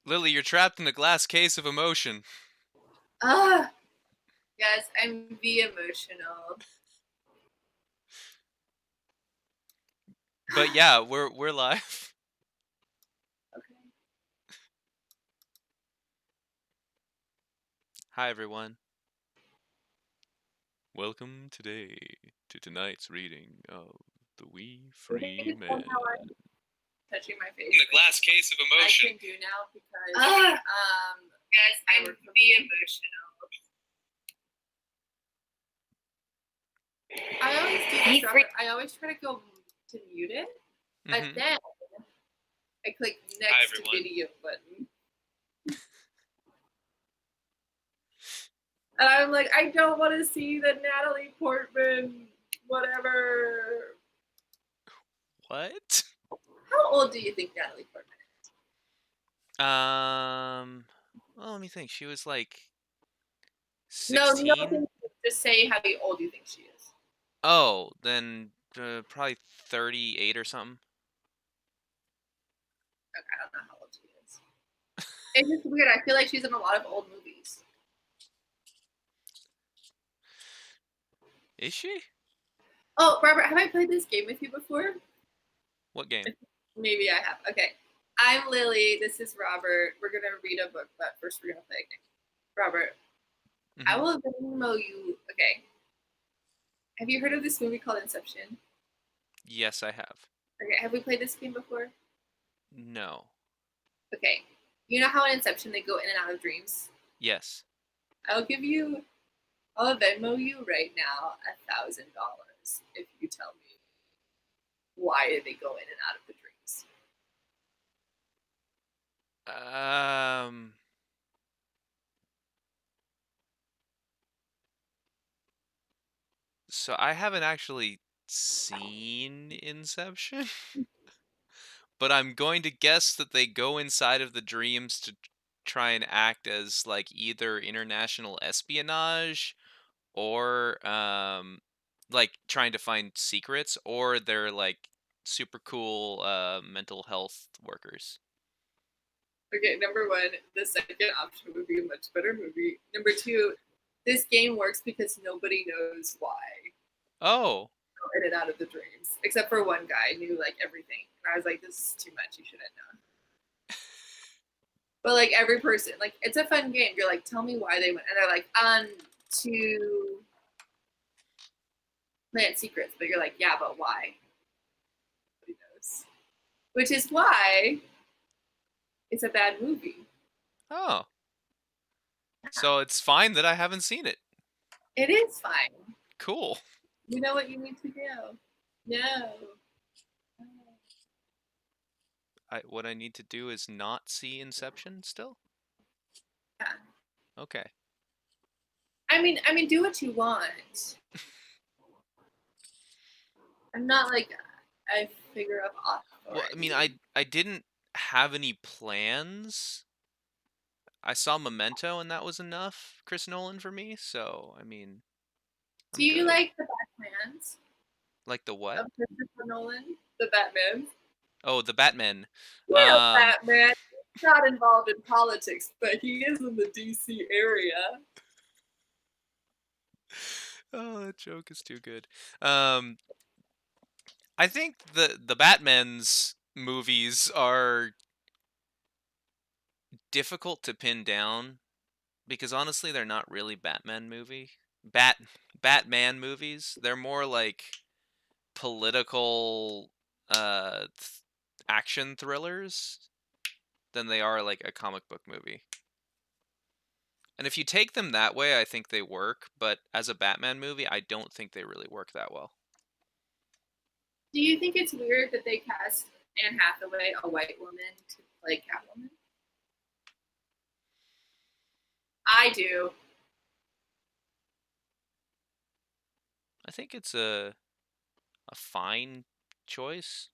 Lily, you're trapped in a glass case of emotion. Ah, yes, I'm the emotional. But yeah, we're live. Okay. Hi everyone. Welcome today to tonight's reading of The Wee I think Free it's Man. somehow I'm touching my face. In a glass case of emotion. I can do now because Guys, I'm the emotional. I always do this. I always try to go to mute it, but then I click next video button. And I'm like, I don't want to see the Natalie Portman, whatever. What? How old do you think Natalie Portman is? Well, let me think. She was like 16? No. Just say how old you think she is. Oh, then probably 38 or something. Okay, I don't know how old she is. It's just weird. I feel like she's in a lot of old movies. Is she? Oh, Robert, have I played this game with you before? What game? Maybe I have. Okay. I'm Lily. This is Robert. We're going to read a book, but first we're going to play a game. Robert, I will Venmo you. Okay. Have you heard of this movie called Inception? Yes, I have. Okay. Have we played this game before? No. Okay. You know how in Inception they go in and out of dreams? Yes. I'll Venmo you right now $1,000 if you tell me why they go in and out of the dreams. So I haven't actually seen Inception, but I'm going to guess that they go inside of the dreams to try and act as like either international espionage or like trying to find secrets, or they're like super cool mental health workers. Okay, number one, the second option would be a much better movie. Number two, this game works because nobody knows why. Oh. In and out of the dreams, except for one guy knew like everything. And I was like, this is too much. You shouldn't know. But like every person, like it's a fun game. You're like, tell me why they went, and they're like, to plant secrets. But you're like, yeah, but why? Nobody knows. Which is why it's a bad movie. Oh. So it's fine that I haven't seen it. It is fine. Cool. You know what you need to do. No. What I need to do is not see Inception still? Yeah. Okay. I mean, do what you want. I'm not like a figure of authority. Well, I mean, I didn't have any plans. I saw Memento and that was enough, Chris Nolan, for me. So, I mean, do you like the Batmans? Like the what? Of Christopher Nolan? The Batman. Oh, the Batman. Yeah, Batman. He's not involved in politics, but he is in the DC area. Oh, that joke is too good. I think the Batman's movies are difficult to pin down because honestly they're not really Batman movies. They're more like political action thrillers than they are like a comic book movie. And if you take them that way, I think they work, but as a Batman movie, I don't think they really work that well. Do you think it's weird that they cast Anne Hathaway, a white woman, to play Catwoman? I do. I think it's a fine choice.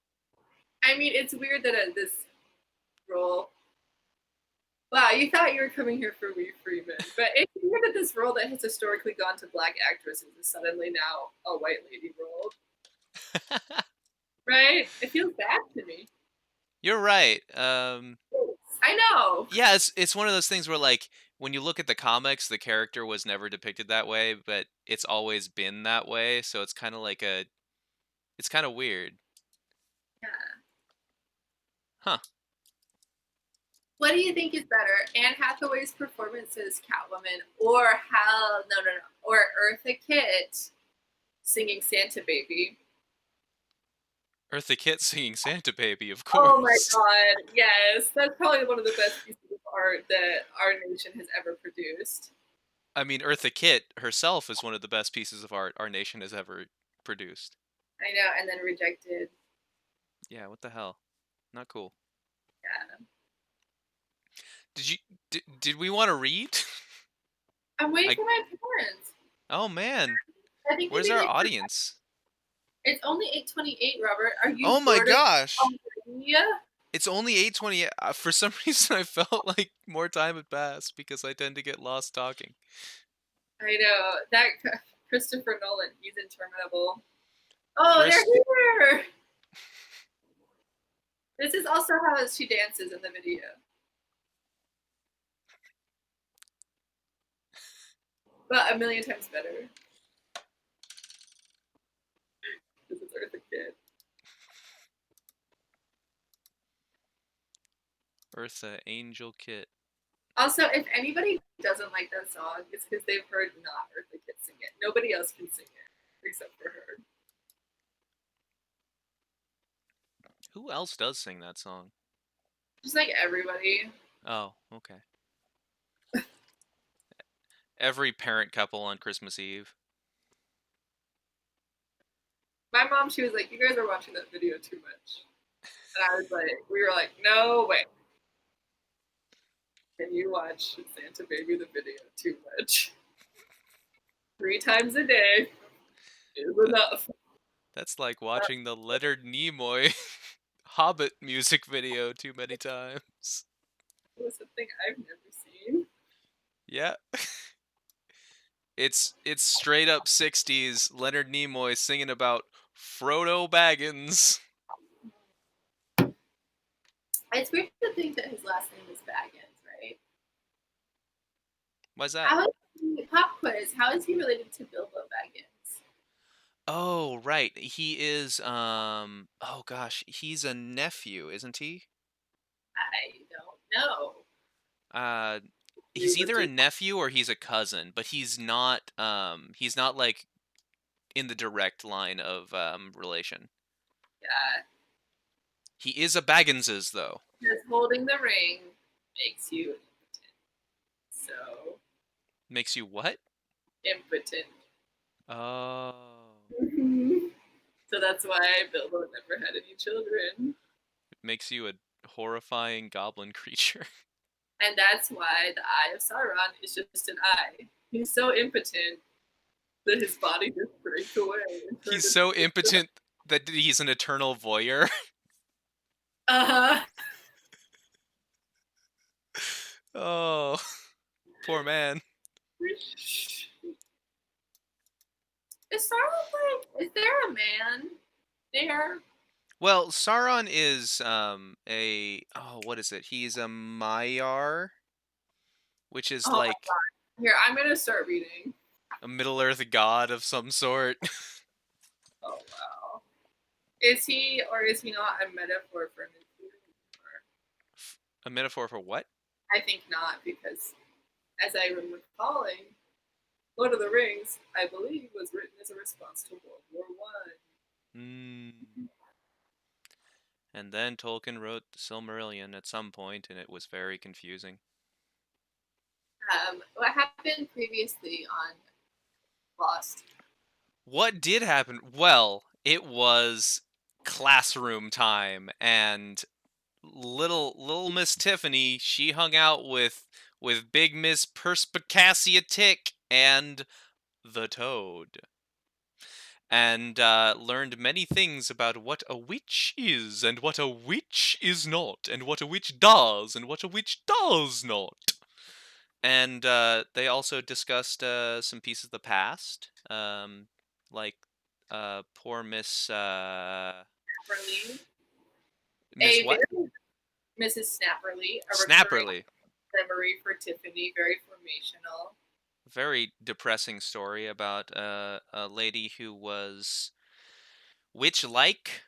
I mean, it's weird that this role. Wow, you thought you were coming here for Wee Freeman, but it's weird that this role that has historically gone to black actresses is suddenly now a white lady role. Right? It feels bad to me. You're right. I I know. Yeah, it's one of those things where, like, when you look at the comics, the character was never depicted that way, but it's always been that way, so it's kinda like a it's kinda weird. Yeah. Huh. What do you think is better, Anne Hathaway's performance as Catwoman, or Hal? No, no, no, or Eartha Kitt singing Santa Baby? Eartha Kitt singing Santa Baby, of Oh my course. god, yes, that's probably one of the best pieces of art that our nation has ever produced. I mean, Eartha Kitt herself is one of the best pieces of art our nation has ever produced. I know, and then rejected. Yeah, what the hell? Not cool. Yeah, Did you did we wanna read? I'm waiting I for my parents. Oh, man. I think Where's maybe our they. audience? It's only 8:28, Robert. Are you Oh my bored gosh! already? It's only 8:20. For some reason, I felt like more time had passed because I tend to get lost talking. I know that Christopher Nolan. He's interminable. Oh, they're Chris, here. This is also how she dances in the video. But a million times better. This is Eartha Kitt. Eartha, Angel Kit. Also, if anybody doesn't like that song, it's because they've heard not Eartha Kitt sing it. Nobody else can sing it except for her. Who else does sing that song? Just like everybody. Oh, okay. Every parent couple on Christmas Eve. My mom, she was like, "You guys are watching that video too much," and I was like, "We were like, no way. Can you watch Santa Baby the video too much? 3 times a day is That, enough." that's like watching the Leonard Nimoy Hobbit music video too many times. That was something I've never seen. Yeah. It's straight up 60s Leonard Nimoy singing about Frodo Baggins. It's weird to think that his last name is Baggins, right? Why's that? How is pop quiz? How is he related to Bilbo Baggins? Oh, right. He is oh gosh, he's a nephew, isn't he? I don't know. Uh We he's looked either a it. nephew or he's a cousin, but he's not like in the direct line of relation. Yeah, He is a Bagginses though. because holding the ring makes you impotent. So Makes you what? impotent. Oh. So that's why Bilbo never had any children. It makes you a horrifying goblin creature. And that's why the Eye of Sauron is just an eye. He's so impotent that his body just breaks away and turns He's into so impotent that he's an eternal voyeur. uh-huh. Oh, poor man. Is Sauron like? Is there a man there? Well, Sauron is a what is it? He's a Maiar, which is Oh like my! Here, I'm gonna start reading. a Middle Earth god of some sort. Oh wow! Is he or is he not a metaphor for nuclear war? A metaphor for what? I think not, because as I am recalling, Lord of the Rings, I believe, was written as a response to World War I. Hmm. And then Tolkien wrote the Silmarillion at some point, and it was very confusing. What happened previously on Lost? What did happen? Well, it was classroom time, and little Miss Tiffany, she hung out with Big Miss Perspicaccia Tick and the Toad, and learned many things about what a witch is, and what a witch is not, and what a witch does, and what a witch does not. And they also discussed some pieces of the past, like poor Miss Marlene? Miss A what? very Mrs. Snapperly, a recurring Snapperly. memory for Tiffany, very formational. Very depressing story about a lady who was witch-like,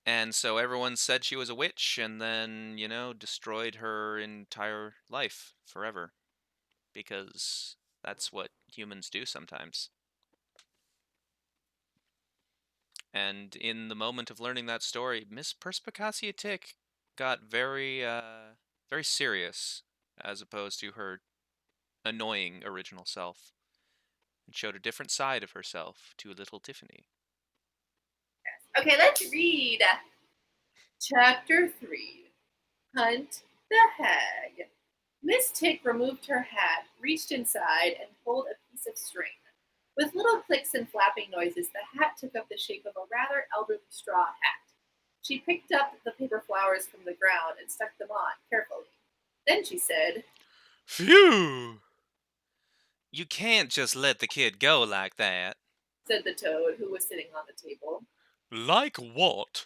and so everyone said she was a witch, and then, destroyed her entire life forever, because that's what humans do sometimes. And in the moment of learning that story, Miss Perspicacia Tick got very serious, as opposed to her annoying original self, and showed a different side of herself to little Tiffany. Okay, let's read Chapter 3, Hunt the Hag. Miss Tick removed her hat, reached inside, and pulled a piece of string. With little clicks and flapping noises, the hat took up the shape of a rather elderly straw hat. She picked up the paper flowers from the ground and stuck them on carefully. Then she said, Phew! You can't just let the kid go like that. said the toad, who was sitting on the table. Like what?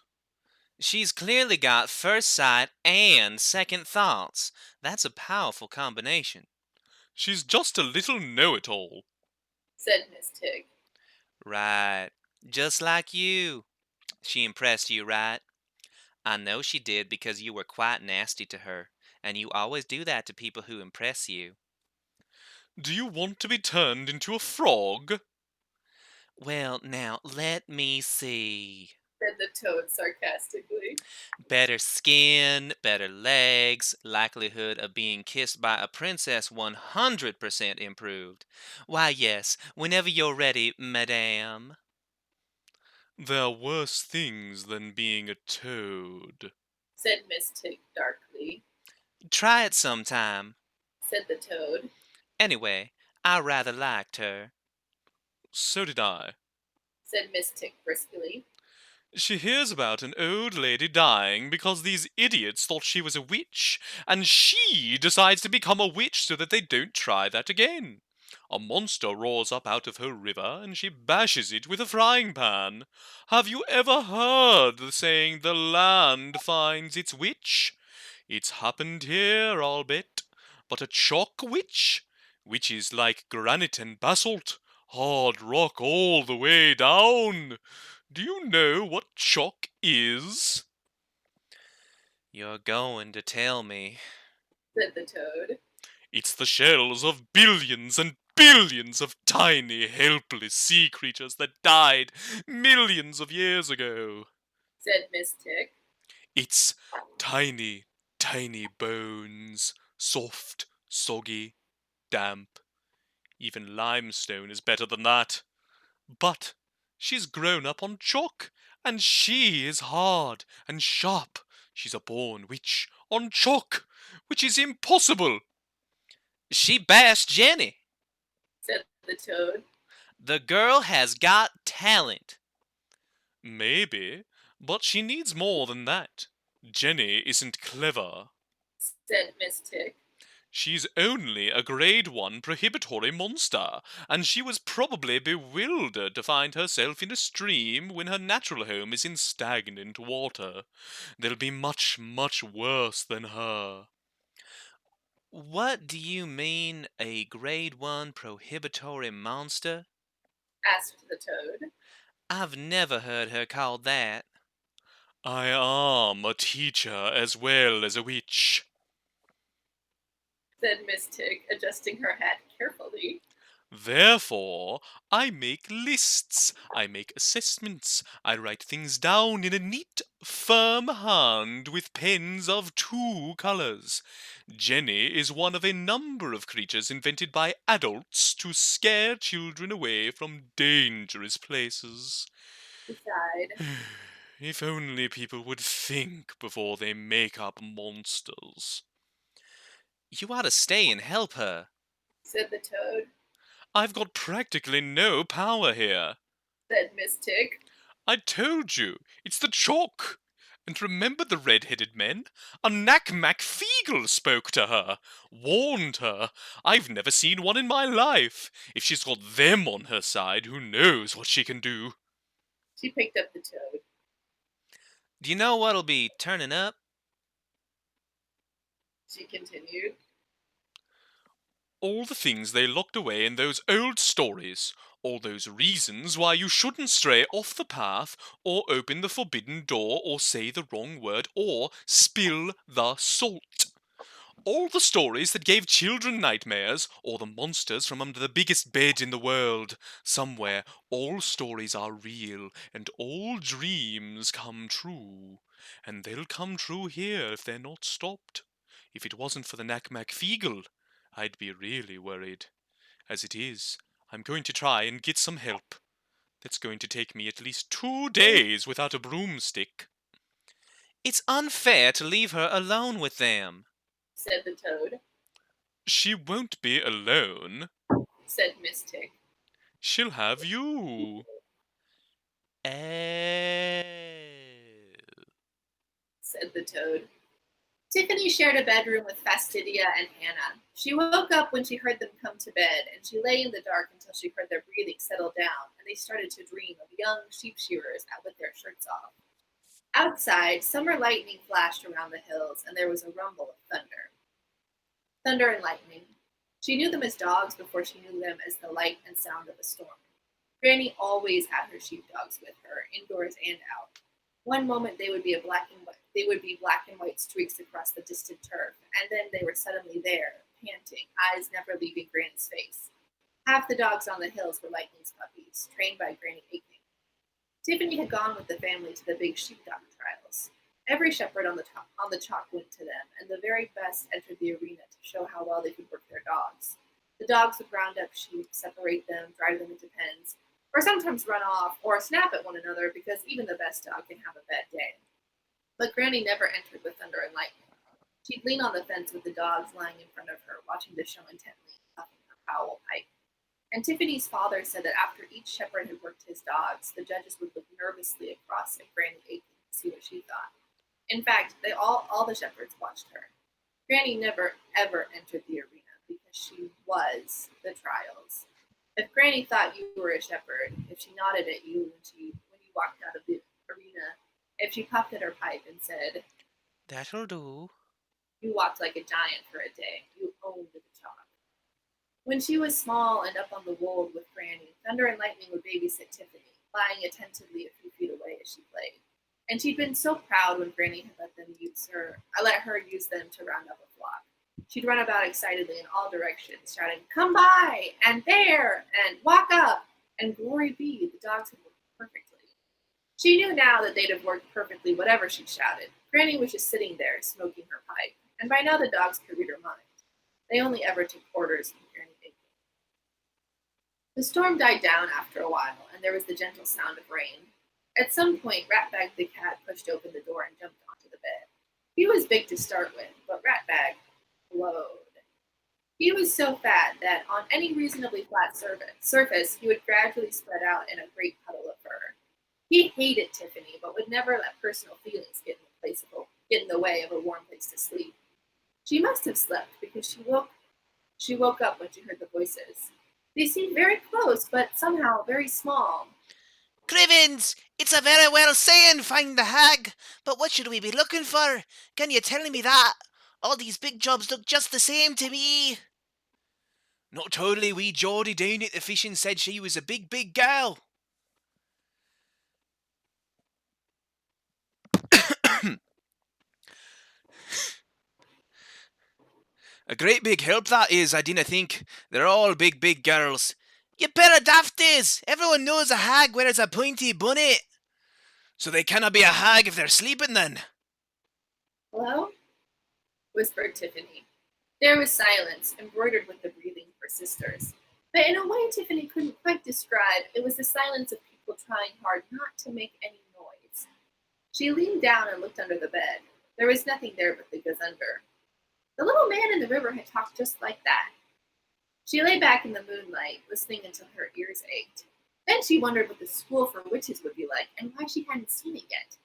She's clearly got first sight and second thoughts. That's a powerful combination. She's just a little know-it-all. Said Miss Tig. Right. Just like you. She impressed you, right? I know she did because you were quite nasty to her, and you always do that to people who impress you. Do you want to be turned into a frog? Well, now, let me see. Said the toad sarcastically. Better skin, better legs, likelihood of being kissed by a princess 100% improved. Why, yes, whenever you're ready, madame. There are worse things than being a toad. Said Miss Tig darkly. Try it sometime. Said the toad. Anyway, I rather liked her. So did I. Said Miss Tig briskly. She hears about an old lady dying because these idiots thought she was a witch, and she decides to become a witch so that they don't try that again. A monster roars up out of her river, and she bashes it with a frying pan. Have you ever heard the saying, the land finds its witch? It's happened here, I'll bet. But a chalk witch? Which is like granite and basalt, hard rock all the way down. Do you know what chalk is? You're going to tell me. Said the toad. It's the shells of billions and billions of tiny, helpless sea creatures that died millions of years ago. Said Miss Tig. It's tiny, tiny bones, soft, soggy, damp. Even limestone is better than that. But she's grown up on chalk, and she is hard and sharp. She's a born witch on chalk, which is impossible. She bashed Jenny. Said the toad. The girl has got talent. Maybe, but she needs more than that. Jenny isn't clever. Said Miss Tig. She's only a grade 1 prohibitory monster, and she was probably bewildered to find herself in a stream when her natural home is in stagnant water. There'll be much, much worse than her. What do you mean, a grade 1 prohibitory monster? Asked the toad. I've never heard her called that. I am a teacher as well as a witch. Said Miss Tig, adjusting her hat carefully. Therefore, I make lists, I make assessments, I write things down in a neat, firm hand with pens of 2 colors. Jenny is one of a number of creatures invented by adults to scare children away from dangerous places. He sighed. If only people would think before they make up monsters. You ought to stay and help her. Said the toad. I've got practically no power here. Said Miss Tig. I told you, it's the chalk. And remember the red-headed men? A Mac-Feegle spoke to her, warned her. I've never seen one in my life. If she's got them on her side, who knows what she can do? She picked up the toad. Do you know what'll be turning up? she continued. All the things they locked away in those old stories, all those reasons why you shouldn't stray off the path, or open the forbidden door, or say the wrong word, or spill the salt. All the stories that gave children nightmares, or the monsters from under the biggest bed in the world. Somewhere, all stories are real, and all dreams come true. And they'll come true here if they're not stopped. If it wasn't for the Knack-Mack Feegle, I'd be really worried. As it is, I'm going to try and get some help. That's going to take me at least 2 days without a broomstick. It's unfair to leave her alone with them. Said the toad. She won't be alone. Said Miss Tick. She'll have you. Oh. Said the toad. Tiffany shared a bedroom with Fastidia and Hannah. She woke up when she heard them come to bed, and she lay in the dark until she heard their breathing settle down, and they started to dream of young sheep shearers out with their shirts off. Outside, summer lightning flashed around the hills, and there was a rumble of thunder. Thunder and lightning. She knew them as dogs before she knew them as the light and sound of a storm. Granny always had her sheepdogs with her, indoors and out. One moment they would be black and white streaks across the distant turf, and then they were suddenly there, panting, eyes never leaving Granny's face. Half the dogs on the hills were Lightning's puppies, trained by Granny Aiken. Tiffany had gone with the family to the big sheepdog trials. Every shepherd on the chalk went to them, and the very best entered the arena to show how well they could work their dogs. The dogs would round up sheep, separate them, drive them into pens, or sometimes run off or snap at one another because even the best dog can have a bad day. But Granny never entered with thunder and lightning. She'd lean on the fence with the dogs lying in front of her, watching the show intently, puffing her foul pipe. And Tiffany's father said that after each shepherd had worked his dogs, the judges would look nervously across at Granny Aiken to see what she thought. In fact, they all the shepherds watched her. Granny never ever entered the arena because she was the trials. If Granny thought you were a shepherd, if she nodded at you when you walked out of the arena, if she puffed at her pipe and said, That'll do. you walked like a giant for a day, you owned the chalk. When she was small and up on the wold with Granny, Thunder and Lightning would babysit Tiffany, lying attentively a few feet away as she played. And she'd been so proud when Granny had let her use them to round up a flock. She'd run about excitedly in all directions, shouting, "Come by!" and "There!" and "Walk up!" and "Glory be!" The dogs had worked perfectly. She knew now that they'd have worked perfectly whatever she shouted. Granny was just sitting there, smoking her pipe, and by now the dogs could read her mind. They only ever took orders from Granny Bacon. The storm died down after a while, and there was the gentle sound of rain. At some point, Ratbag the cat pushed open the door and jumped onto the bed. He was big to start with, but Ratbag glowed. He was so fat that on any reasonably flat surface he would gradually spread out in a great puddle of fur. He hated Tiffany, but would never let personal feelings get in the way of a warm place to sleep. She must have slept because she woke up when she heard the voices. They seemed very close, but somehow very small. Crivens, it's a very well saying, find the hag. But what should we be looking for? Can you tell me that? All these big jobs look just the same to me. Not totally. Wee Geordie down at the fishing said she was a big, big gal. A great big help that is, I dinna think. They're all big, big girls. You pair of dafties! Everyone knows a hag wears a pointy bonnet. So they cannot be a hag if they're sleeping then. Hello? Whispered Tiffany. There was silence, embroidered with the breathing of her sisters. But in a way Tiffany couldn't quite describe, it was the silence of people trying hard not to make any noise. She leaned down and looked under the bed. There was nothing there but the gazunder. The little man in the river had talked just like that. She lay back in the moonlight, listening until her ears ached. Then she wondered what the school for witches would be like and why she hadn't seen it yet.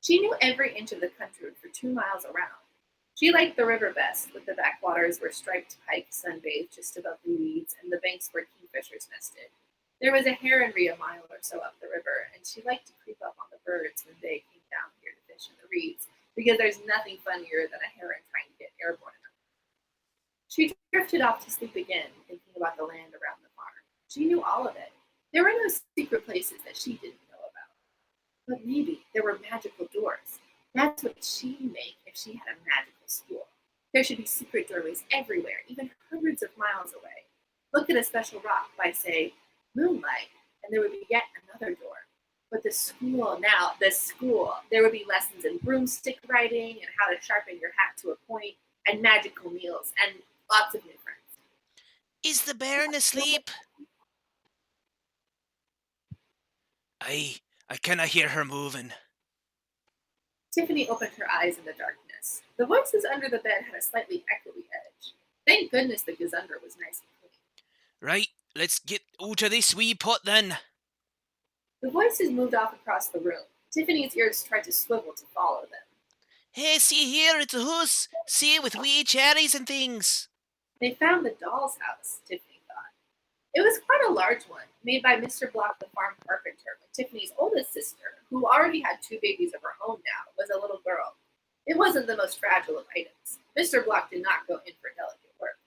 She knew every inch of the country for 2 miles around. She liked the river best, with the backwaters where striped pike sunbathed just above the weeds and the banks where kingfishers nested. There was a heronry a mile or so up the river, and she liked to creep up on the birds when they came down here to fish in the reeds, because there's nothing funnier than a heron trying to get airborne in a She drifted off to sleep again, thinking about the land around the farm. She knew all of it. There were no secret places that she didn't know about. But maybe there were magical doors. That's what she'd make if she had a magical school. There should be secret doorways everywhere, even hundreds of miles away. Look at a special rock by, say, moonlight, and there would be yet another door. But the school, there would be lessons in broomstick riding and how to sharpen your hat to a point, and magical meals, and lots of new friends. Is the bairn asleep? I canna hear her moving. Tiffany opened her eyes in the darkness. The voices under the bed had a slightly echoey edge. Thank goodness the gazunder was nice and clean. Right, let's get out of this wee pot then. The voices moved off across the room. Tiffany's ears tried to swivel to follow them. Hey, see here, it's a house. See, with wee cherries and things. They found the doll's house, Tiffany thought. It was quite a large one, made by Mr. Block, the farm carpenter, when Tiffany's oldest sister, who already had two babies of her own now, was a little girl. It wasn't the most fragile of items. Mr. Block did not go in for delicate work.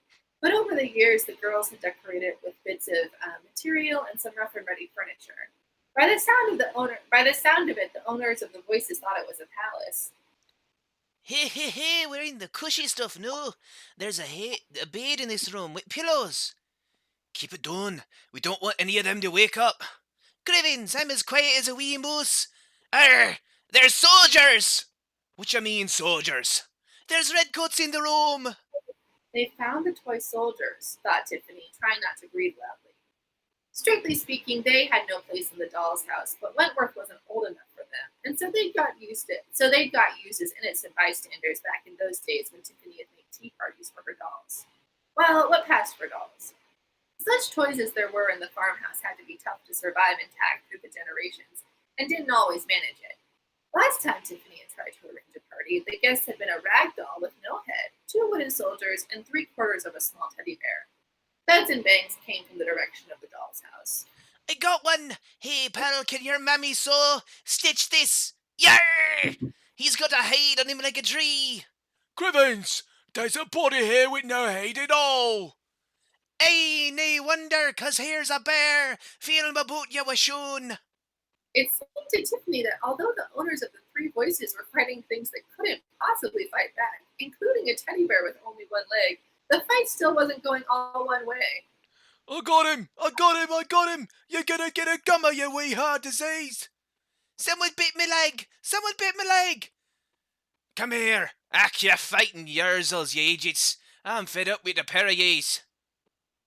But over the years, the girls had decorated it with bits of material and some rough and ready furniture. By the sound of it, the owners of the voices thought it was a palace. Hey, we're in the cushy stuff now. There's a bed in this room with pillows. Keep it down. We don't want any of them to wake up. Grivins, I'm as quiet as a wee moose. Arr! There's soldiers! What you mean, soldiers? There's redcoats in the room. They found the toy soldiers, thought Tiffany, trying not to breathe loudly. Strictly speaking, they had no place in the doll's house, but Wentworth wasn't old enough for them, and so they got used as innocent bystanders back in those days when Tiffany had made tea parties for her dolls. Well, what passed for dolls? Such toys as there were in the farmhouse had to be tough to survive intact through the generations, and didn't always manage it. Last time Tiffany had tried to arrange a party, the guest had been a rag doll with no head, two wooden soldiers, and three-quarters of a small teddy bear. Beds and bangs came from the direction of the doll's house. I got one. Hey, pal, can your mammy sew? Stitch this. Yar! He's got a hide on him like a tree. Crivens, there's a body here with no hide at all. Ay, nae wonder, 'cause here's a bear. Feeling my boot you was shown. It seemed to Tiffany that although the owners of the three voices were fighting things that couldn't possibly fight back, including a teddy bear with only one leg, the fight still wasn't going all one way. I got him! I got him! I got him! You're gonna get a gummer, you wee heart disease! Someone bit me leg! Someone bit my leg! Come here! Ach, you fighting yersels, you idiots! I'm fed up with the pair of yees.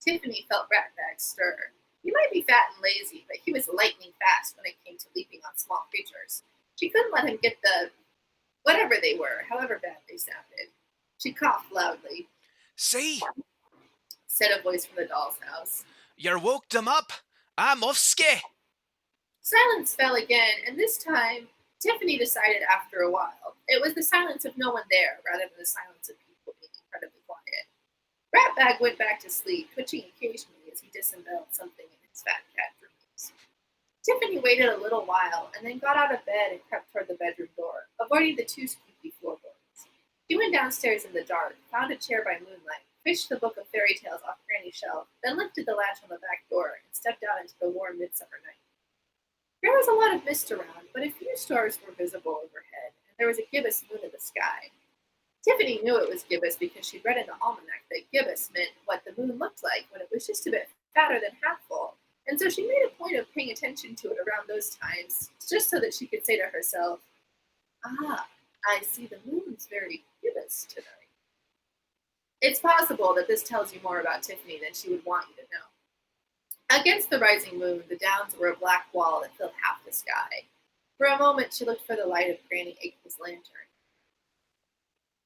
Tiffany felt Ratbag stir. He might be fat and lazy, but he was lightning fast when it came to leaping on small creatures. She couldn't let him get the whatever they were, however bad they sounded. She coughed loudly. See? Said a voice from the doll's house. You're woke them up. I'm off ski. Silence fell again, and this time Tiffany decided after a while it was the silence of no one there rather than the silence of people being incredibly quiet. Ratbag went back to sleep, twitching occasionally as he disemboweled something in his fat cat dreams. Tiffany waited a little while and then got out of bed and crept toward the bedroom door, avoiding the two squeaky floorboards. She went downstairs in the dark, found a chair by moonlight, fished the book of fairy tales off Granny's shelf, then lifted the latch on the back door and stepped out into the warm midsummer night. There was a lot of mist around, but a few stars were visible overhead, and there was a gibbous moon in the sky. Tiffany knew it was gibbous because she'd read in the almanac that gibbous meant what the moon looked like when it was just a bit fatter than half full, and so she made a point of paying attention to it around those times, just so that she could say to herself, "Ah, I see the moon's very gibbous tonight." It's possible that this tells you more about Tiffany than she would want you to know. Against the rising moon, the downs were a black wall that filled half the sky. For a moment, she looked for the light of Granny Aikman's lantern.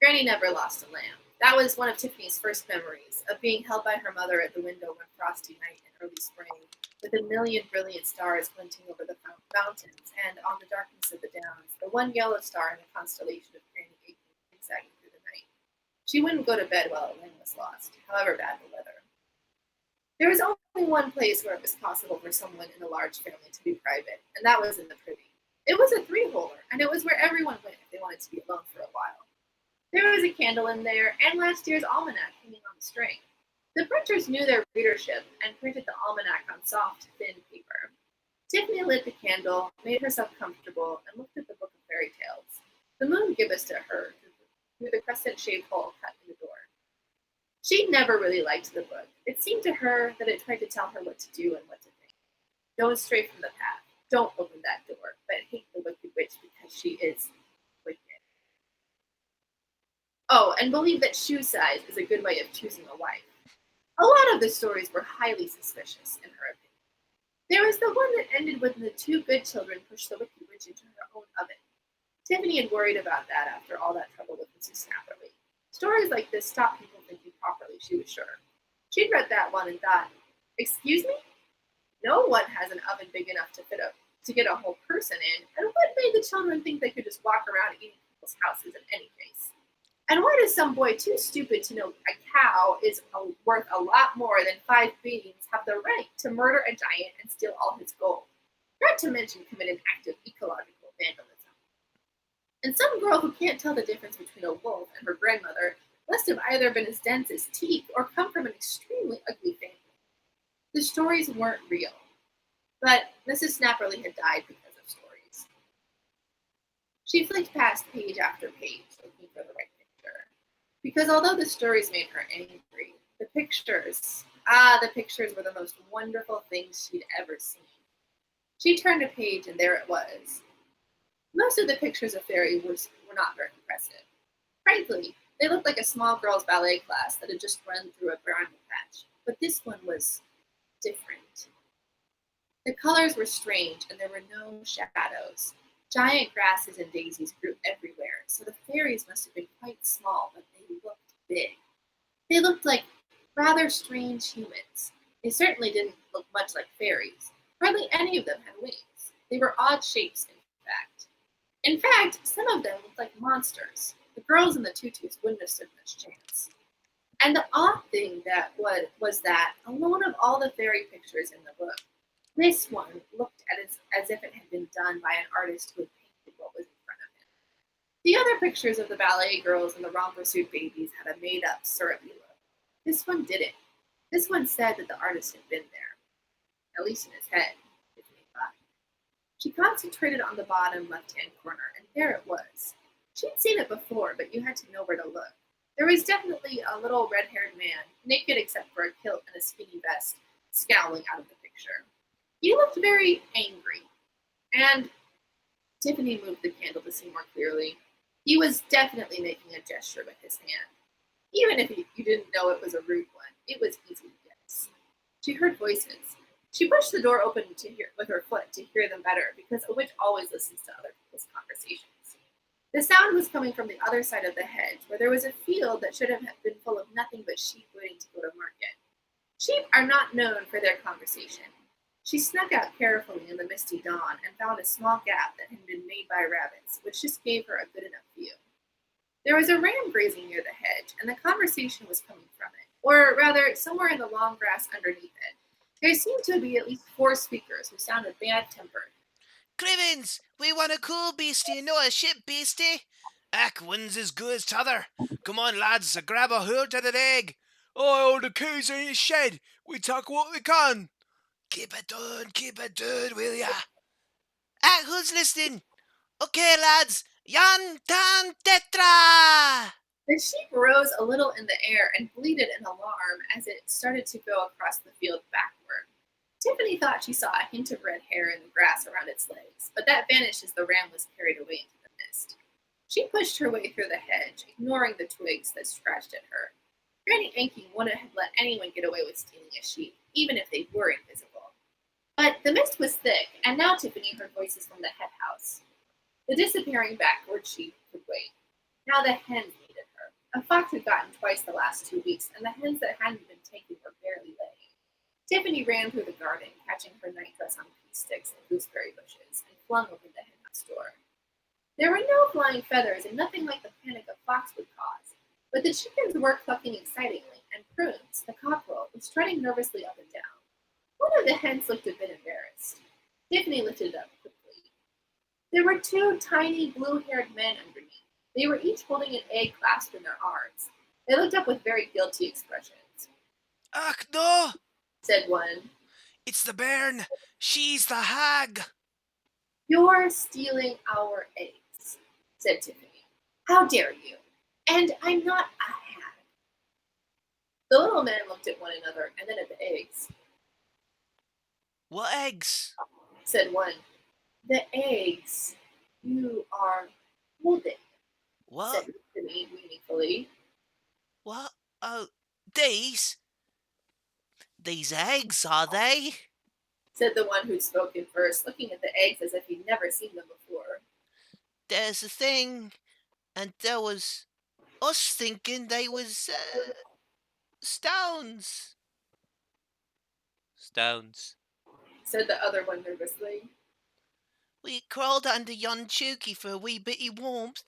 Granny never lost a lamp. That was one of Tiffany's first memories, of being held by her mother at the window one frosty night in early spring, with a million brilliant stars glinting over the mountains, and on the darkness of the downs, the one yellow star in the constellation of Granny Aikman zigzagging through the night. She wouldn't go to bed while a lamp was lost, however bad the weather. There was only one place where it was possible for someone in a large family to be private, and that was in the privy. It was a three-holer, and it was where everyone went if they wanted to be alone for a while. There was a candle in there, and last year's almanac hanging on the string. The printers knew their readership and printed the almanac on soft, thin paper. Tiffany lit the candle, made herself comfortable, and looked at the book of fairy tales. The moon gibbous to her through the crescent-shaped hole cut in the door. She never really liked the book. It seemed to her that it tried to tell her what to do and what to think. Don't stray from the path. Don't open that door, but hate the wicked witch because she is wicked. Oh, and believe that shoe size is a good way of choosing a wife. A lot of the stories were highly suspicious, in her opinion. There was the one that ended when the two good children pushed the wicked witch into her own oven. Tiffany had worried about that after all that trouble with Mrs. Snapperly. Stories like this stop people thinking properly, she was sure. She'd read that one and thought, excuse me? No one has an oven big enough to get a whole person in, and what made the children think they could just walk around eating people's houses in any case? And why does some boy too stupid to know a cow is worth a lot more than 5 beans have the right to murder a giant and steal all his gold? Not to mention commit an act of ecological vandalism. And some girl who can't tell the difference between a wolf and her grandmother must have either been as dense as teak or come from an extremely ugly family. The stories weren't real, but Mrs. Snapperly had died because of stories. She flicked past page after page, looking for the right picture. Because although the stories made her angry, the pictures were the most wonderful things she'd ever seen. She turned a page and there it was. Most of the pictures of fairies were not very impressive. Frankly, they looked like a small girl's ballet class that had just run through a bramble patch. But this one was different. The colors were strange and there were no shadows. Giant grasses and daisies grew everywhere, so the fairies must have been quite small, but they looked big. They looked like rather strange humans. They certainly didn't look much like fairies. Hardly any of them had wings. They were odd shapes, in fact. In fact, some of them looked like monsters. The girls in the tutus wouldn't have stood much chance. And the odd thing was that, alone of all the fairy pictures in the book, this one looked as if it had been done by an artist who had painted what was in front of him. The other pictures of the ballet girls and the romper suit babies had a made-up, syrupy look. This one didn't. This one said that the artist had been there, at least in his head, Tiffany thought. She concentrated on the bottom left-hand corner, and there it was. She'd seen it before, but you had to know where to look. There was definitely a little red-haired man, naked except for a kilt and a skinny vest, scowling out of the picture. He looked very angry, and Tiffany moved the candle to see more clearly. He was definitely making a gesture with his hand. Even if you didn't know it was a rude one, it was easy to guess. She heard voices. She pushed the door open with her foot to hear them better, because a witch always listens to other people's conversations. The sound was coming from the other side of the hedge, where there was a field that should have been full of nothing but sheep waiting to go to market. Sheep are not known for their conversation. She snuck out carefully in the misty dawn and found a small gap that had been made by rabbits, which just gave her a good enough view. There was a ram grazing near the hedge, and the conversation was coming from it, or rather, somewhere in the long grass underneath it. There seemed to be at least 4 speakers who sounded bad-tempered. Cribbins, we want a cool beastie, no a ship beastie. One's as good as t'other. Come on, lads, grab a hold of the egg. Oh, the keys in his shed. We talk what we can. Keep it down, will ya? Who's listening? Okay, lads, yan tan tetra. The sheep rose a little in the air and bleated in alarm as it started to go across the field backward. Tiffany thought she saw a hint of red hair in the grass around its legs, but that vanished as the ram was carried away into the mist. She pushed her way through the hedge, ignoring the twigs that scratched at her. Granny Enki wouldn't have let anyone get away with stealing a sheep, even if they were invisible. But the mist was thick, and now Tiffany heard voices from the hen house. The disappearing backward sheep could wait. Now the hens needed her. A fox had gotten twice the last 2 weeks, and the hens that hadn't been taken were barely laying. Tiffany ran through the garden, catching her nightdress on pea sticks and gooseberry bushes, and flung open the henhouse door. There were no flying feathers and nothing like the panic a fox would cause, but the chickens were clucking excitingly, and Prunes, the cockerel, was strutting nervously up and down. One of the hens looked a bit embarrassed. Tiffany lifted it up quickly. There were 2 tiny blue-haired men underneath. They were each holding an egg clasped in their arms. They looked up with very guilty expressions. Ach no! Said one. It's the bairn! She's the hag! You're stealing our eggs, said Tiffany. How dare you? And I'm not a hag. The little men looked at one another and then at the eggs. What eggs? Said one. The eggs you are holding, What? said Tiffany meaningfully. What? Oh, these? These eggs, are they? Said the one who'd spoken first, looking at the eggs as if he'd never seen them before. There's a thing, and there was us thinking they was stones. Stones. Said the other one nervously. We crawled under yon chooky for a wee bitty warmth,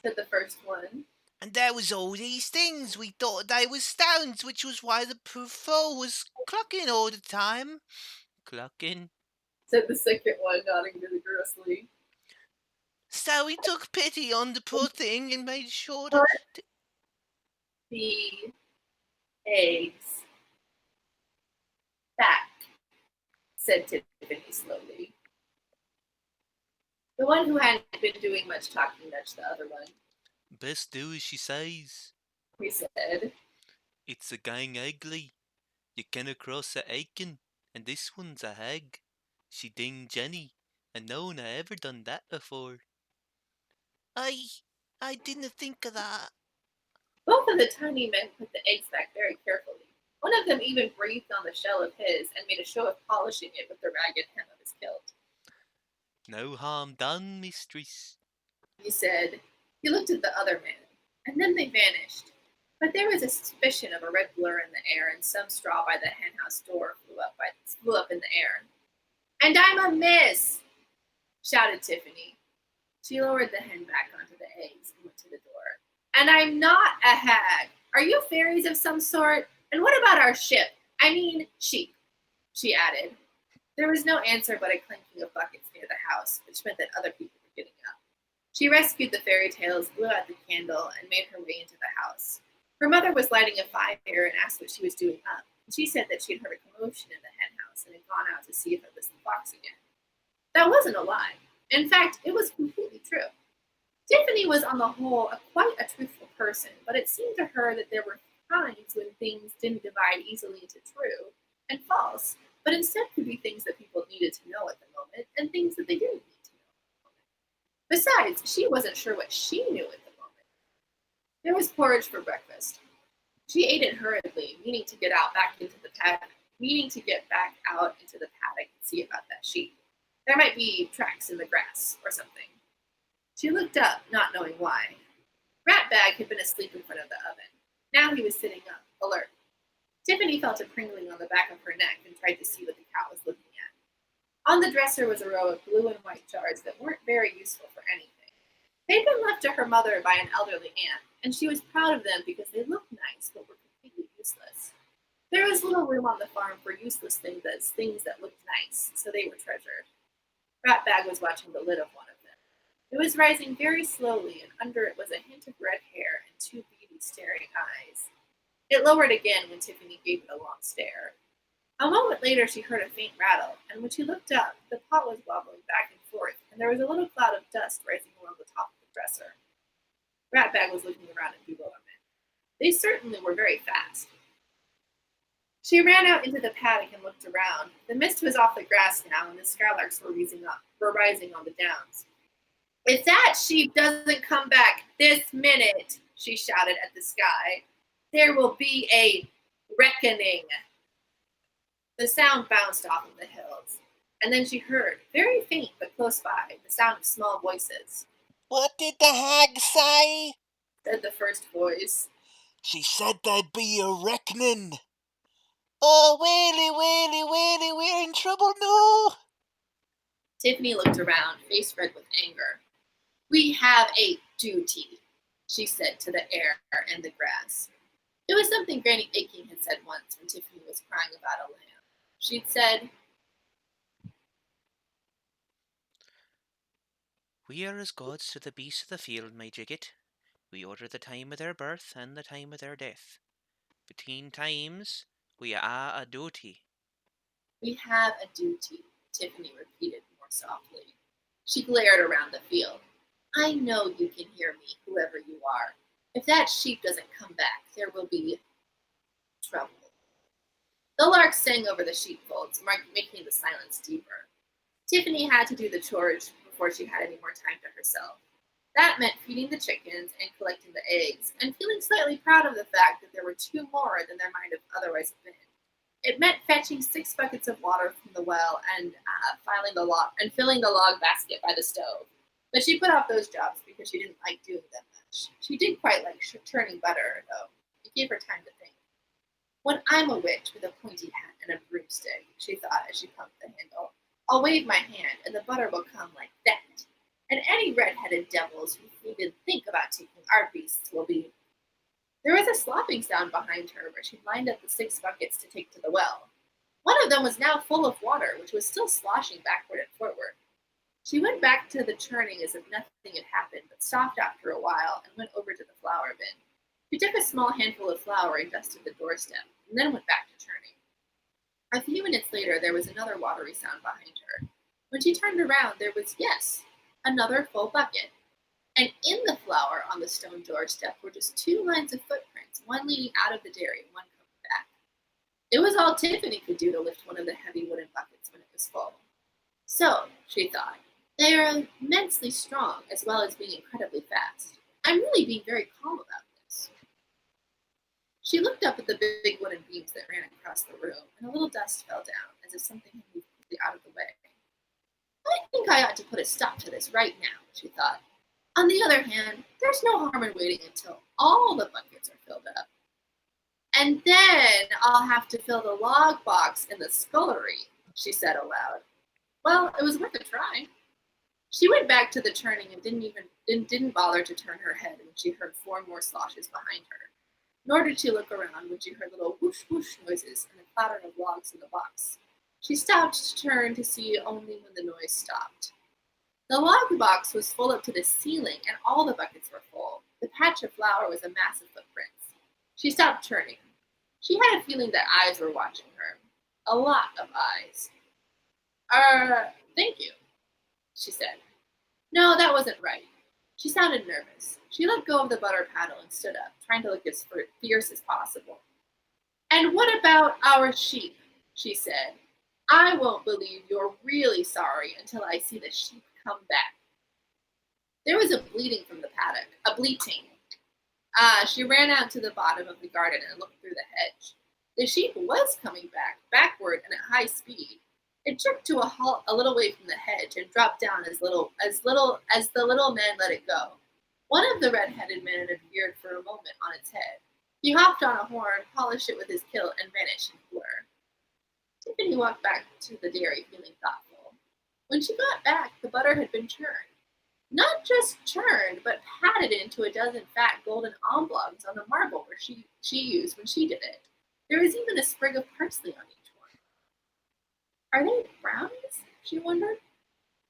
Said the first one. and there was all these things. We thought they was stones, which was why the poor fool was clucking all the time. Clucking. Said the second one, nodding vigorously. So we took pity on the poor thing and made sure to. Put the eggs back, said Tiffany slowly. The one who hadn't been doing much talking nudged the other one. Best do as she says. He said. It's a gang ugly. You can cross a aiken, and this one's a hag. She ding Jenny, and no one had ever done that before. I I didn't think of that. Both of the tiny men put the eggs back very carefully. One of them even breathed on the shell of his and made a show of polishing it with the ragged hem of his kilt. No harm done, mistress. He said. He looked at the other man, and then they vanished. But there was a suspicion of a red blur in the air, and some straw by the henhouse door flew up in the air. And I'm a miss! Shouted Tiffany. She lowered the hen back onto the eggs and went to the door. And I'm not a hag. Are you fairies of some sort? And what about our ship? I mean, sheep, she added. There was no answer but a clanking of buckets near the house, which meant that other people were getting up. She rescued the fairy tales, blew out the candle, and made her way into the house. Her mother was lighting a fire and asked what she was doing up. She said that she had heard a commotion in the hen house and had gone out to see if it was the fox again. That wasn't a lie. In fact, it was completely true. Tiffany was, on the whole, quite a truthful person, but it seemed to her that there were times when things didn't divide easily into true and false, but instead could be things that people needed to know at the moment and things that they didn't need to know. Besides, she wasn't sure what she knew at the moment. There was porridge for breakfast. She ate it hurriedly, meaning to get back out into the paddock and see about that sheep. There might be tracks in the grass or something. She looked up, not knowing why. Ratbag had been asleep in front of the oven. Now he was sitting up, alert. Tiffany felt a pringling on the back of her neck and tried to see what the cat was looking at. On the dresser was a row of blue and white jars that weren't very useful for anything. They'd been left to her mother by an elderly aunt, and she was proud of them because they looked nice but were completely useless. There was little room on the farm for useless things as things that looked nice, so they were treasured. Ratbag was watching the lid of one of them. It was rising very slowly, and under it was a hint of red hair and two beady, staring eyes. It lowered again when Tiffany gave it a long stare. A moment later, she heard a faint rattle, and when she looked up, the pot was wobbling back and forth, and there was a little cloud of dust rising along the top of the dresser. Ratbag was looking around in bewilderment. They certainly were very fast. She ran out into the paddock and looked around. The mist was off the grass now, and the skylarks were rising on the downs. If that sheep doesn't come back this minute, she shouted at the sky, there will be a reckoning. The sound bounced off of the hills, and then she heard, very faint but close by, the sound of small voices. What did the hag say? Said the first voice. She said there'd be a reckoning. Oh, Willie, we're in trouble now. Tiffany looked around, face red with anger. We have a duty, she said to the air and the grass. It was something Granny Aching had said once when Tiffany was crying about a lamb. She'd said, We are as gods to the beasts of the field, my jigget. We order the time of their birth and the time of their death. Between times, we ha a duty. We have a duty, Tiffany repeated more softly. She glared around the field. I know you can hear me, whoever you are. If that sheep doesn't come back, there will be trouble. The lark sang over the sheepfolds, making the silence deeper. Tiffany had to do the chores before she had any more time to herself. That meant feeding the chickens and collecting the eggs, and feeling slightly proud of the fact that there were two more than there might have otherwise been. It meant fetching 6 buckets of water from the well and filling the log basket by the stove. But she put off those jobs because she didn't like doing them much. She did quite like churning butter, though. It gave her time to think. When I'm a witch with a pointy hat and a broomstick, she thought as she pumped the handle, I'll wave my hand and the butter will come like that. And any red-headed devils who even think about taking our beasts will be. There was a slopping sound behind her where she lined up the 6 buckets to take to the well. One of them was now full of water, which was still sloshing backward and forward. She went back to the churning as if nothing had happened, but stopped after a while and went over to the flour bin. She took a small handful of flour and dusted the doorstep, and then went back to churning. A few minutes later, there was another watery sound behind her. When she turned around, there was, yes, another full bucket. And in the flour on the stone doorstep were just 2 lines of footprints, one leading out of the dairy and one coming back. It was all Tiffany could do to lift one of the heavy wooden buckets when it was full. So, she thought, they are immensely strong as well as being incredibly fast. I'm really being very calm about this. She looked up at the big wooden beams that ran across the room, and a little dust fell down, as if something had moved quickly out of the way. I think I ought to put a stop to this right now, she thought. On the other hand, there's no harm in waiting until all the buckets are filled up. And then I'll have to fill the log box in the scullery, she said aloud. Well, it was worth a try. She went back to the churning and didn't bother to turn her head when she heard 4 more sloshes behind her. Nor did she look around when she heard little whoosh whoosh noises and the clatter of logs in the box. She stopped to turn to see only when the noise stopped. The log box was full up to the ceiling, and all the buckets were full. The patch of flour was a mass of footprints. She stopped churning. She had a feeling that eyes were watching her. A lot of eyes. Thank you, she said. No, that wasn't right. She sounded nervous. She let go of the butter paddle and stood up, trying to look as fierce as possible. And what about our sheep? She said. I won't believe you're really sorry until I see the sheep come back. There was a bleating from the paddock, a bleating. She ran out to the bottom of the garden and looked through the hedge. The sheep was coming backward and at high speed. It jerked to a halt a little way from the hedge and dropped down as the little man let it go. One of the red-headed men appeared for a moment on its head. He hopped on a horn, polished it with his kilt, and vanished in a blur. Tiffany walked back to the dairy, feeling thoughtful. When she got back, the butter had been churned. Not just churned, but patted into a dozen fat golden oblongs on the marble where she used when she did it. There was even a sprig of parsley on each one. Are they brownies? She wondered.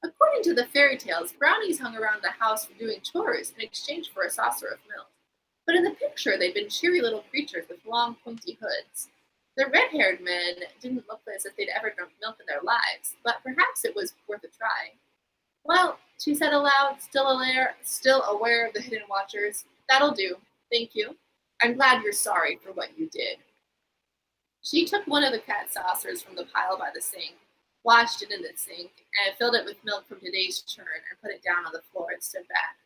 According to the fairy tales, brownies hung around the house for doing chores in exchange for a saucer of milk. But in the picture, they'd been cheery little creatures with long, pointy hoods. The red-haired men didn't look as if they'd ever drunk milk in their lives, but perhaps it was worth a try. Well, she said aloud, still aware of the hidden watchers, that'll do. Thank you. I'm glad you're sorry for what you did. She took one of the cat saucers from the pile by the sink, washed it in the sink, and filled it with milk from today's churn and put it down on the floor and stood back.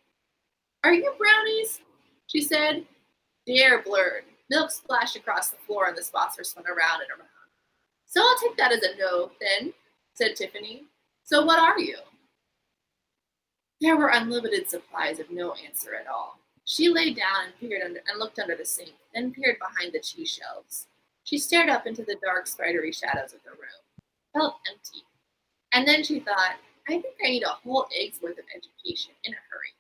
Are you brownies? She said. The air blurred. Milk splashed across the floor and the saucer spun around and around. So I'll take that as a no, then, said Tiffany. So what are you? There were unlimited supplies of no answer at all. She lay down and looked under the sink, then peered behind the cheese shelves. She stared up into the dark, spidery shadows of the room. Felt empty. And then she thought, I think I need a whole egg's worth of education in a hurry.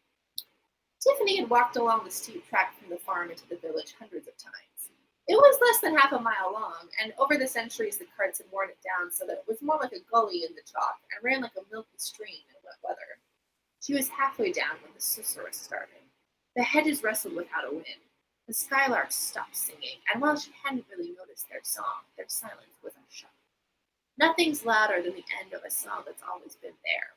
Tiffany had walked along the steep track from the farm into the village hundreds of times. It was less than half a mile long, and over the centuries the carts had worn it down so that it was more like a gully in the chalk and ran like a milky stream in wet weather. She was halfway down when the susurrus started. The hedges rustled without a wind. The skylarks stopped singing, and while she hadn't really noticed their song, their silence was a shock. Nothing's louder than the end of a song that's always been there.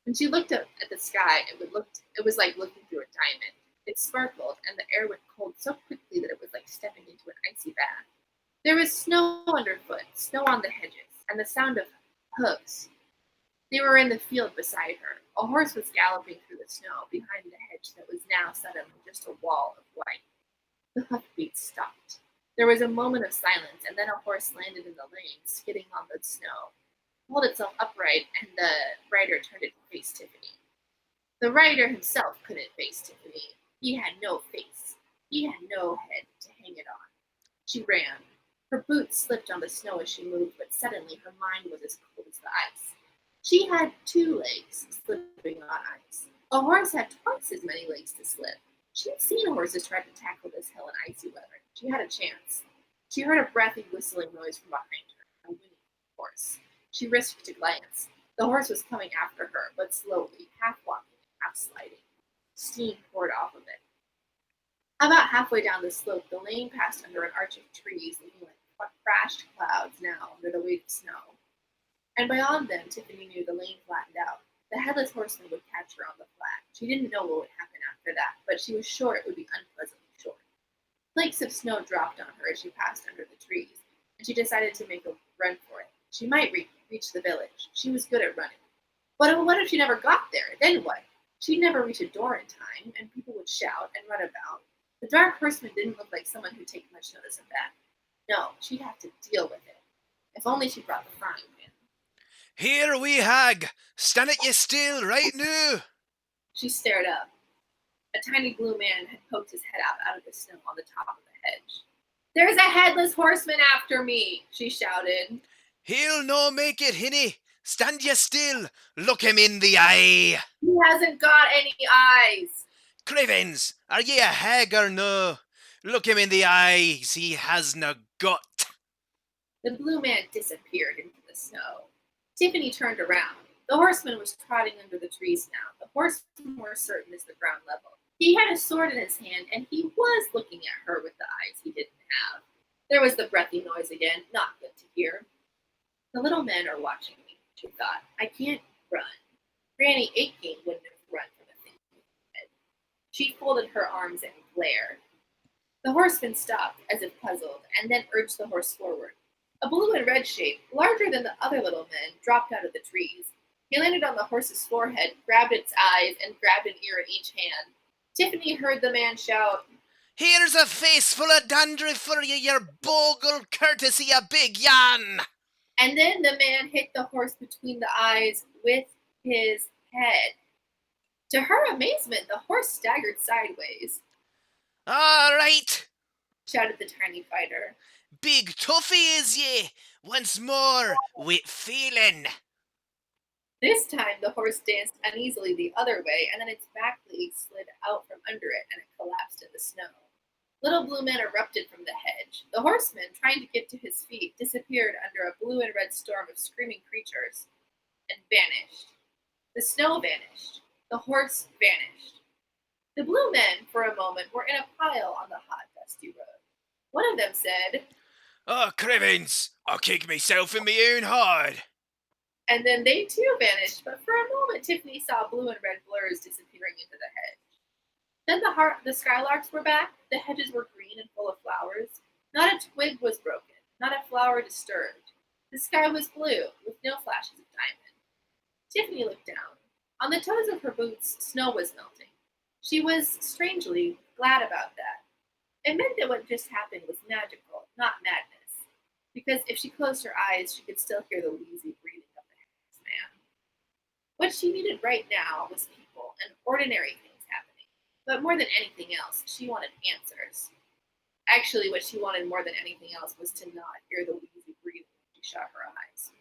When she looked up at the sky, it was like looking through a diamond. It sparkled, and the air went cold so quickly that it was like stepping into an icy bath. There was snow underfoot, snow on the hedges, and the sound of hooves. They were in the field beside her. A horse was galloping through the snow behind the hedge that was now suddenly just a wall of white. The hoofbeats stopped. There was a moment of silence, and then a horse landed in the lane, skidding on the snow, pulled itself upright, and the rider turned it to face Tiffany. The rider himself couldn't face Tiffany. He had no face. He had no head to hang it on. She ran. Her boots slipped on the snow as she moved, but suddenly her mind was as cold as the ice. She had two legs slipping on ice. A horse had twice as many legs to slip. She had seen horses try to tackle this hill in icy weather. She had a chance. She heard a breathy whistling noise from behind her, a whinny horse. She risked a glance. The horse was coming after her, but slowly, half walking, half sliding. Steam poured off of it. About halfway down the slope, the lane passed under an arch of trees, looking like crashed clouds now under the weight of snow. And beyond them, Tiffany knew the lane flattened out. The headless horseman would catch her on the flat. She didn't know what would happen after that, but she was sure it would be unpleasantly short. Flakes of snow dropped on her as she passed under the trees, and she decided to make a run for it. She might reach the village. She was good at running. But what if she never got there? Then what? She'd never reach a door in time, and people would shout and run about. The dark horseman didn't look like someone who'd take much notice of that. No, she'd have to deal with it. If only she brought the frying pan. Here, wee hag! Stand it ye still, right noo! She stared up. A tiny blue man had poked his head out of the snow on the top of the hedge. There's a headless horseman after me, she shouted. He'll no make it, hinny! Stand ye still! Look him in the eye! He hasn't got any eyes. Cravens, are ye a hag or no? Look him in the eyes, he hasna got. The blue man disappeared into the snow. Tiffany turned around. The horseman was trotting under the trees now. The horseman more certain as the ground level. He had a sword in his hand, and he was looking at her with the eyes he didn't have. There was the breathy noise again, not good to hear. The little men are watching me, she thought. I can't run. Granny Aching wouldn't have run from a thing with her head. She folded her arms and glared. The horseman stopped, as if puzzled, and then urged the horse forward. A blue and red shape, larger than the other little men, dropped out of the trees. He landed on the horse's forehead, grabbed its eyes, and grabbed an ear in each hand. Tiffany heard the man shout, Here's a face full of dandruff for ye, your bogle courtesy a big yan! and then the man hit the horse between the eyes with his head. To her amazement, the horse staggered sideways, All right, shouted the tiny fighter. big toughie is ye, once more, with feeling. This time the horse danced uneasily the other way, and then its back legs slid out from under it, and it collapsed in the snow. Little blue men erupted from the hedge. The horseman, trying to get to his feet, disappeared under a blue and red storm of screaming creatures and vanished. The snow vanished. The horse vanished. The blue men, for a moment, were in a pile on the hot, dusty road. One of them said, Oh, Crivens, I'll kick myself in my own hide. and then they too vanished, but for a moment Tiffany saw blue and red blurs disappearing into the hedge. Then the skylarks were back, the hedges were green and full of flowers. Not a twig was broken, not a flower disturbed. The sky was blue, with no flashes of diamond. Tiffany looked down. On the toes of her boots, snow was melting. She was strangely glad about that. It meant that what just happened was magical, not madness. Because if she closed her eyes, she could still hear the wheezy breathing of the headless man. What she needed right now was people and ordinary things happening. But more than anything else, she wanted answers. Actually, what she wanted more than anything else was to not hear the wheezy breathing when she shut her eyes.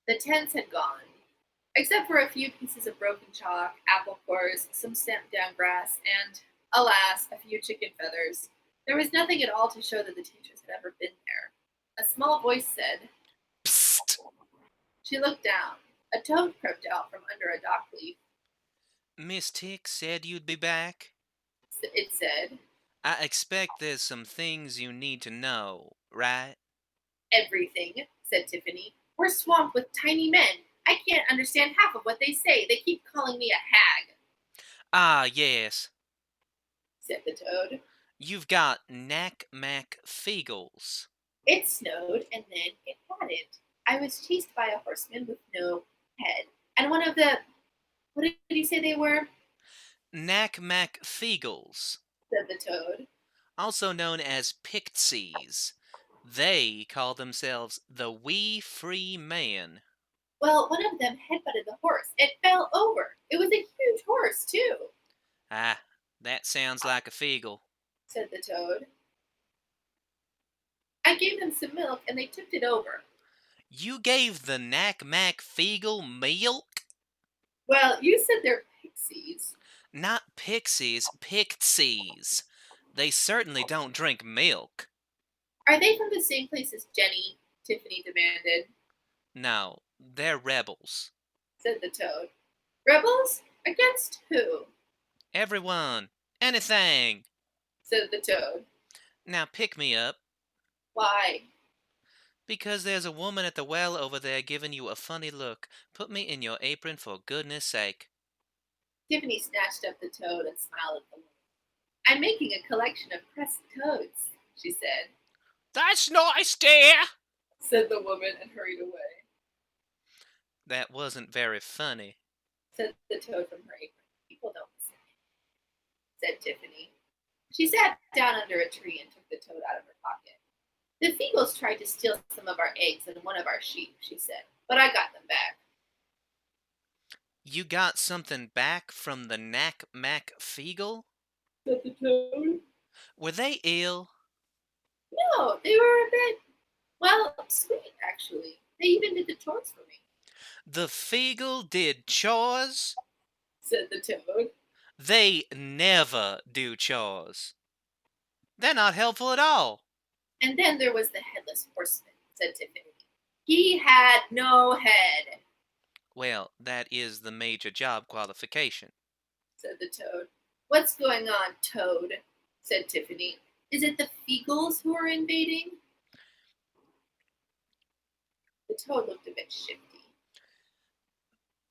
The tents had gone, except for a few pieces of broken chalk, apple cores, some stamped down grass, and, alas, a few chicken feathers. There was nothing at all to show that the teachers had ever been there. A small voice said, Psst! She looked down. A toad crept out from under a dock leaf. Miss Tick said you'd be back. It said. I expect there's some things you need to know, right? Everything, said Tiffany. We're swamped with tiny men. I can't understand half of what they say. They keep calling me a hag, Ah, yes. said the toad. You've got Knack Mack Feagles. It snowed, and then it hadn't. I was chased by a horseman with no head. And one of the, what did he say they were? Knack Mack Feagles, Said the toad. also known as Pixies. They call themselves the Wee Free Man. Well, one of them headbutted the horse. It fell over. It was a huge horse, too, Ah, that sounds like a Feagle. said the toad. I gave them some milk, and they tipped it over. You gave the Knack Mack Feagle milk? Well, you said they're pixies. Not pixies, Pixies. They certainly don't drink milk. Are they from the same place as Jenny? Tiffany demanded, No, they're rebels. said the toad. Rebels? Against who? Everyone, anything. Said the toad. Now pick me up, Why? because there's a woman at the well over there giving you a funny look. Put me in your apron for goodness sake. Tiffany snatched up the toad and smiled at the woman. I'm making a collection of pressed toads, she That's nice, dear. said the woman and hurried away. That wasn't very funny. Said the toad from her apron. People don't listen, said Tiffany. She sat down under a tree and took the toad out of her pocket. The Feagles tried to steal some of our eggs and one of our sheep, she said, but I got them back. You got something back from the Knack Mack Feagle? Said the toad. Were they ill? No, they were a bit, well, sweet, actually. They even did the chores for me, The Feagle did chores? said the toad. They never do chores. They're not helpful at all. And then there was the headless horseman, said Tiffany. He had no head, Well, that is the major job qualification. said the toad. What's going on, Toad? Said Tiffany. Is it the Feagles who are invading? The toad looked a bit shifty.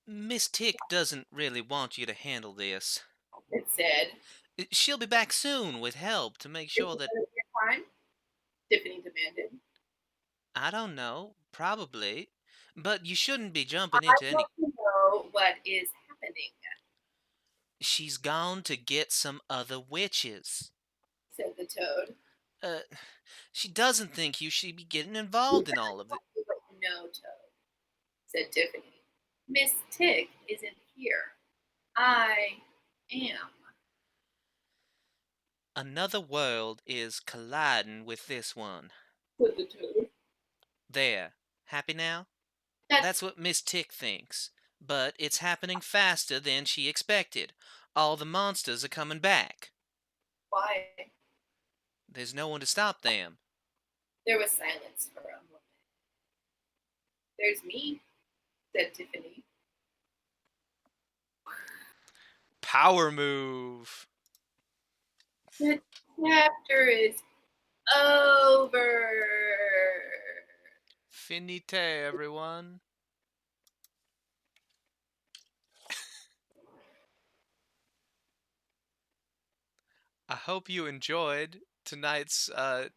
Miss Tick doesn't really want you to handle this. It said. She'll be back soon with help to make Is sure it that. your time? Tiffany demanded. I don't know, probably. But you shouldn't be jumping I into want any. to know what is happening, She's gone to get some other witches. said the toad. Uh, she doesn't think you should be getting You involved in tell all of me it. what you know, Toad, said Tiffany. Miss Tick isn't here. I am, Another world is colliding with this one. said the toad. There. Happy now? That's That's what Miss Tick thinks. But it's happening faster than she expected. All the monsters are coming back. why. There's no one to stop them. There was silence for a moment. There's me, said Tiffany. Power move. The chapter is over. Finite, everyone. I hope you enjoyed tonight's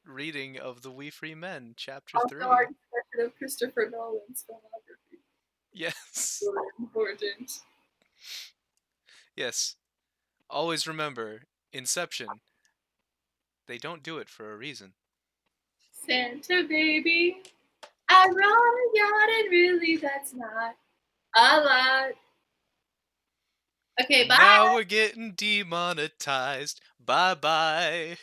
reading of The We Free Men, Chapter Also, our 3. discussion of Christopher Nolan's filmography. Yes. Really important. Yes. Always remember, Inception, they don't do it for a reason. Santa baby, I run a yacht and really that's not a lot. Okay, bye. Now we're getting demonetized. Bye bye.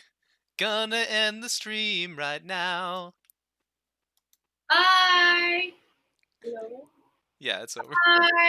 Gonna end the stream right now. Bye. You know, Yeah, it's over. bye.